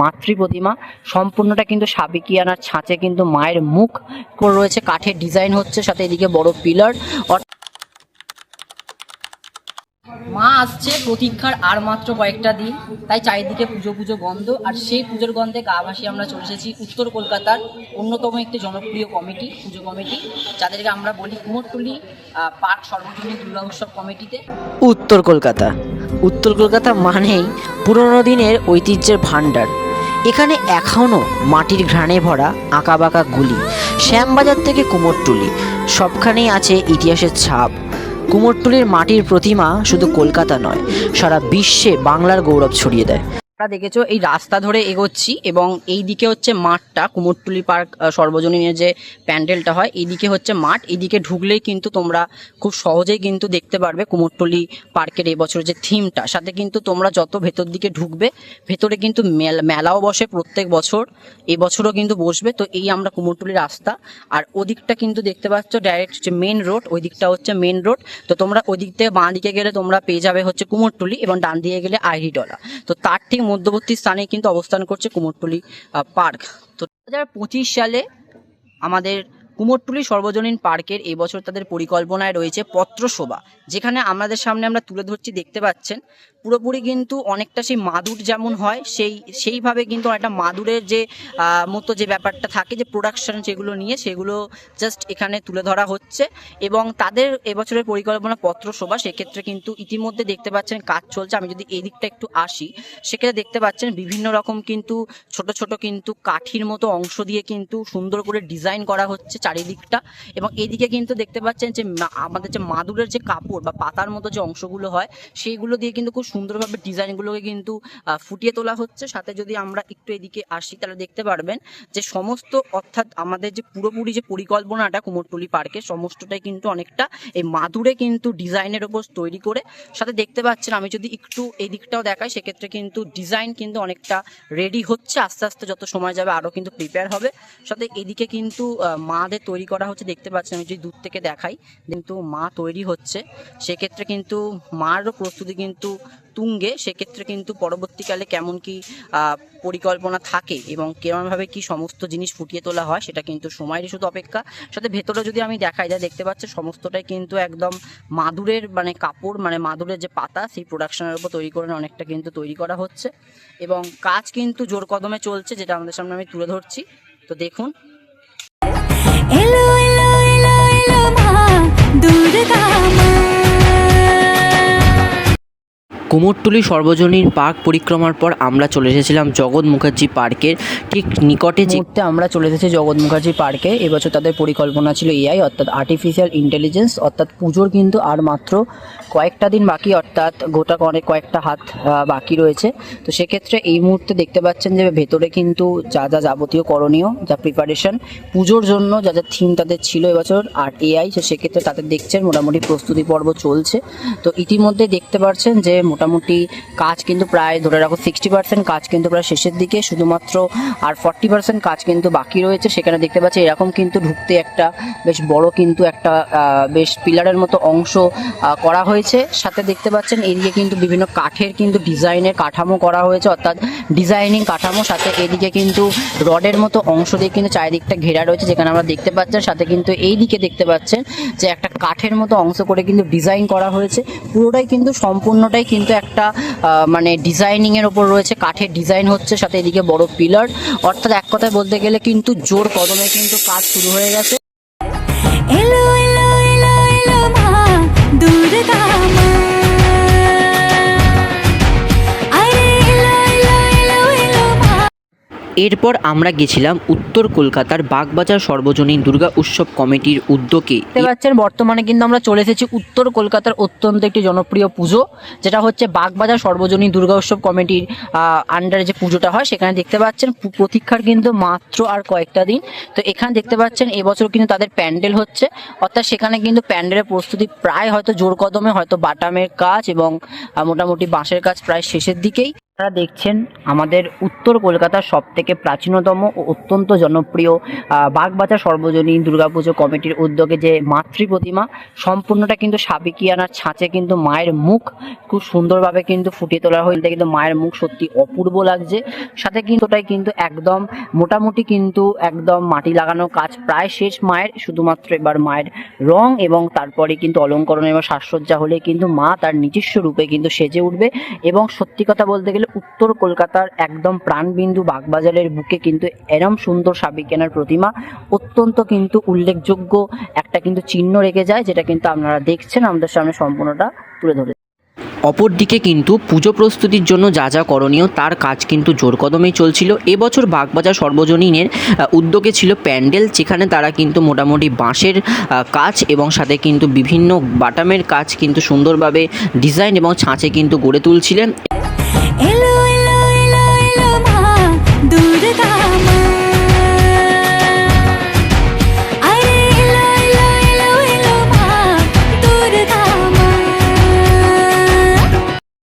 মাতৃ প্রতিমা সম্পূর্ণটা কিন্তু সাবেকিয়ানার ছাঁচে কিন্তু মায়ের মুখ করে রয়েছে, কাঠের ডিজাইন হচ্ছে, সাথে এদিকে বড় পিলার। মা আসছে প্রতীক্ষার আর মাত্র কয়েকটা দিন, তাই চারিদিকে পুজো পুজো গন্ধ। আর সেই পুজোর গন্ধে গা ভাসিয়ে আমরা চলে এসেছি উত্তর কলকাতার অন্যতম একটি জনপ্রিয় কমিটি, পুজো কমিটি, যাদেরকে আমরা বলি কুমোরটুলি পার্ক সর্বজনীন দুর্গা উৎসব কমিটিতে। উত্তর কলকাতা, উত্তর কলকাতা মানেই পুরনো দিনের ঐতিহ্যের ভাণ্ডার। এখানে এখনও মাটির ঘ্রাণে ভরা আঁকাবাঁকা গুলি, শ্যামবাজার থেকে কুমোরটুলি সবখানেই আছে ইতিহাসের ছাপ। কুমোরটুলির মাটির প্রতিমা শুধু কলকাতা নয়, সারা বিশ্বে বাংলার গৌরব ছড়িয়ে দেয়। আপনারা দেখেছো এই রাস্তা ধরে এগোচ্ছি এবং এই দিকে হচ্ছে মাঠটা, কুমোরটুলি পার্ক সর্বজনীনের যে প্যান্ডেলটা হয়, এইদিকে হচ্ছে মাঠ। এইদিকে ঢুকলেই কিন্তু তোমরা খুব সহজেই কিন্তু দেখতে পারবে কুমোরটুলি পার্কের এবছর যে থিমটা। সাথে কিন্তু তোমরা যত ভেতর দিকে ঢুকবে, ভেতরে কিন্তু মেলাও বসে প্রত্যেক বছর, এবছরও কিন্তু বসবে। তো এই আমরা কুমোরটুলি রাস্তা, আর ওদিকটা কিন্তু দেখতে পাচ্ছ ডাইরেক্ট যে মেন রোড, ওই দিকটা হচ্ছে মেন রোড। তো তোমরা ওই দিক থেকে বাঁ দিকে গেলে তোমরা পেয়ে যাবে হচ্ছে কুমোরটুলি, এবং ডান দিকে গেলে আইরিডলা। তো তার ঠিক মধ্যবর্তী স্থানে কিন্তু অবস্থান করছে কুমোরটুলি পার্ক। তো 2025 সালে আমাদের কুমোরটুলি সর্বজনীন পার্কের এবছর তাদের পরিকল্পনায় রয়েছে পত্রশোভা, যেখানে আমাদের সামনে আমরা তুলে ধরছি, দেখতে পাচ্ছেন পুরোপুরি কিন্তু অনেকটা সেই মাদুর যেমন হয় সেইভাবে কিন্তু একটা মাদুরের যে মতো যে ব্যাপারটা থাকে, যে প্রোডাকশন যেগুলো নিয়ে, সেগুলো জাস্ট এখানে তুলে ধরা হচ্ছে। এবং তাদের এবছরের পরিকল্পনা পত্রশোভা, সেক্ষেত্রে কিন্তু ইতিমধ্যে দেখতে পাচ্ছেন কাজ চলছে। আমি যদি এই দিকটা একটু আসি, সেক্ষেত্রে দেখতে পাচ্ছেন বিভিন্ন রকম কিন্তু ছোট ছোট কিন্তু কাঠির মতো অংশ দিয়ে কিন্তু সুন্দর করে ডিজাইন করা হচ্ছে চারিদিকটা। এবং এদিকে কিন্তু দেখতে পাচ্ছেন যে আমাদের যে মাদুরের যে কাপড় বা পাতার মতো যে অংশগুলো হয়, সেইগুলো দিয়ে কিন্তু খুব সুন্দরভাবে ডিজাইনগুলোকে কিন্তু ফুটিয়ে তোলা হচ্ছে। সাথে যদি আমরা একটু এদিকে আসি, তাহলে দেখতে পারবেন যে সমস্ত, অর্থাৎ আমাদের যে পুরোপুরি যে পরিকল্পনাটা কুমোরটুলি পার্কের, সমস্তটাই কিন্তু অনেকটা এই মাদুরে কিন্তু ডিজাইনের ওপর তৈরি করে। সাথে দেখতে পাচ্ছেন, আমি যদি একটু এই দিকটাও দেখাই, সেক্ষেত্রে কিন্তু ডিজাইন কিন্তু অনেকটা রেডি হচ্ছে, আস্তে আস্তে যত সময় যাবে আরও কিন্তু প্রিপেয়ার হবে। সাথে এদিকে কিন্তু মাদের তৈরি করা হচ্ছে, দেখতে পাচ্ছেন। আমি যদি দূর থেকে দেখাই, কিন্তু মা তৈরি হচ্ছে, সেক্ষেত্রে কিন্তু মারও প্রস্তুতি কিন্তু তুঙ্গে। সেক্ষেত্রে কিন্তু পরবর্তীকালে কেমন কি পরিকল্পনা থাকে এবং কেমনভাবে কি সমস্ত জিনিস ফুটিয়ে তোলা হয়, সেটা কিন্তু সময়েরই শুধু অপেক্ষা। সাথে ভেতরে যদি আমি দেখাই, যা দেখতে পাচ্ছে সমস্তটাই কিন্তু একদম মাদুরের মানে কাপড়, মানে মাদুরের যে পাতা, সেই প্রোডাকশনের উপর তৈরি করে অনেকটা কিন্তু তৈরি করা হচ্ছে। এবং কাজ কিন্তু জোর কদমে চলছে, যেটা আমাদের সামনে আমি তুলে ধরছি। তো দেখুন, কুমোরটুলি সর্বজনীন পার্ক পরিক্রমার পর আমরা চলে এসেছিলাম জগৎ মুখার্জি পার্কের ঠিক নিকটে। মুহূর্তে আমরা চলে এসেছি জগৎ মুখার্জি পার্কে। এবছর তাদের পরিকল্পনা ছিল এআই, অর্থাৎ আর্টিফিশিয়াল ইন্টেলিজেন্স, অর্থাৎ পুজোর কিন্তু আর মাত্র কয়েকটা দিন বাকি, অর্থাৎ গোটা কয়েকটা হাত বাকি রয়েছে। তো সেক্ষেত্রে এই মুহূর্তে দেখতে পাচ্ছেন যে ভেতরে কিন্তু যা যা যাবতীয় করণীয়, যা প্রিপারেশন পুজোর জন্য, যা যা থিম তাদের ছিল এবছর আর এআই, তো সেক্ষেত্রে তাদের দেখছেন মোটামুটি প্রস্তুতি পর্ব চলছে। তো ইতিমধ্যে দেখতে পাচ্ছেন যে মোটামুটি কাজ কিন্তু প্রায় ধরে রাখো 60% কাজ কিন্তু প্রায় শেষের দিকে, শুধুমাত্র আর 40% কাজ কিন্তু বাকি রয়েছে। সেখানে দেখতে পাচ্ছি এরকম কিন্তু ঢুকতে একটা বেশ বড় কিন্তু একটা বেশ পিলারের মতো অংশ করা হয়েছে। সাথে দেখতে পাচ্ছেন এদিকে কিন্তু বিভিন্ন কাঠের কিন্তু ডিজাইনের কাঠামো করা হয়েছে, অর্থাৎ ডিজাইনিং কাঠামো। সাথে এদিকে কিন্তু রডের মতো অংশ দিয়ে কিন্তু চারিদিকটা ঘেরা রয়েছে, যেখানে আমরা দেখতে পাচ্ছেন। সাথে কিন্তু এই দিকে দেখতে পাচ্ছেন যে একটা কাঠের মতো অংশ করে কিন্তু ডিজাইন করা হয়েছে। পুরোটাই কিন্তু সম্পূর্ণটাই কিন্তু একটা মানে ডিজাইনিং এর উপর রয়েছে, কাঠের ডিজাইন হচ্ছে। সাথে এদিকে বড় পিলার, অর্থাৎ এক কথায় বলতে গেলে কিন্তু জোর কদমে কিন্তু কাজ শুরু হয়ে গেছে। এরপর আমরা গেছিলাম উত্তর কলকাতার বাগবাজার সর্বজনীন দুর্গা উৎসব কমিটির উদ্যোগে। দেখতে পাচ্ছেন বর্তমানে কিন্তু আমরা চলে এসেছি উত্তর কলকাতার অত্যন্ত একটি জনপ্রিয় পুজো, যেটা হচ্ছে বাগবাজার সর্বজনীন দুর্গা উৎসব কমিটির আন্ডারে যে পুজোটা হয়। সেখানে দেখতে পাচ্ছেন প্রতীক্ষার কিন্তু মাত্র আর কয়েকটা দিন। তো এখানে দেখতে পাচ্ছেন এবছর কিন্তু তাদের প্যান্ডেল হচ্ছে, অর্থাৎ সেখানে কিন্তু প্যান্ডেলের প্রস্তুতি প্রায় হয়তো জোর কদমে, হয়তো বাটামের কাজ এবং মোটামুটি বাঁশের কাজ প্রায় শেষের দিকেই। আপনারা দেখছেন আমাদের উত্তর কলকাতার সবথেকে প্রাচীনতম ও অত্যন্ত জনপ্রিয় বাগবাজার সর্বজনীন দুর্গাপুজো কমিটির উদ্যোগে যে মাতৃ প্রতিমা, সম্পূর্ণটা কিন্তু সাবেকিয়ানার ছাঁচে কিন্তু মায়ের মুখ খুব সুন্দরভাবে কিন্তু ফুটিয়ে তোলা হয়েছে। কিন্তু মায়ের মুখ সত্যি অপূর্ব লাগছে। সাথে কিন্তু ওটাই কিন্তু একদম মোটামুটি কিন্তু একদম মাটি লাগানো কাজ প্রায় শেষ মায়ের। শুধুমাত্র এবার মায়ের রং এবং তারপরে কিন্তু অলঙ্করণ এবং সাজসজ্জা হলে কিন্তু মা তার নিজস্ব রূপে কিন্তু সেজে উঠবে। এবং সত্যি কথা বলতে গেলে উত্তর কলকাতার একদম প্রাণবিন্দু বাগবাজারের বুকে কিন্তু এরম সুন্দর সাবেকিয়ানার প্রতিমা অত্যন্ত কিন্তু উল্লেখযোগ্য একটা কিন্তু চিহ্ন রেখে যায়, যেটা কিন্তু আপনারা দেখছেন আমাদের সামনে সম্পূর্ণটা তুলে ধরে। অপরদিকে কিন্তু পুজো প্রস্তুতির জন্য যা যা করণীয় তার কাজ কিন্তু জোর কদমেই চলছিল। এবছর বাগবাজার সর্বজনীনের উদ্যোগে ছিল প্যান্ডেল, যেখানে তারা কিন্তু মোটামুটি বাঁশের কাজ এবং সাথে কিন্তু বিভিন্ন বাটামের কাজ কিন্তু সুন্দরভাবে ডিজাইন এবং ছাঁচে কিন্তু গড়ে তুলছিলেন। এলো এলো এলো এলো মা দুর্গা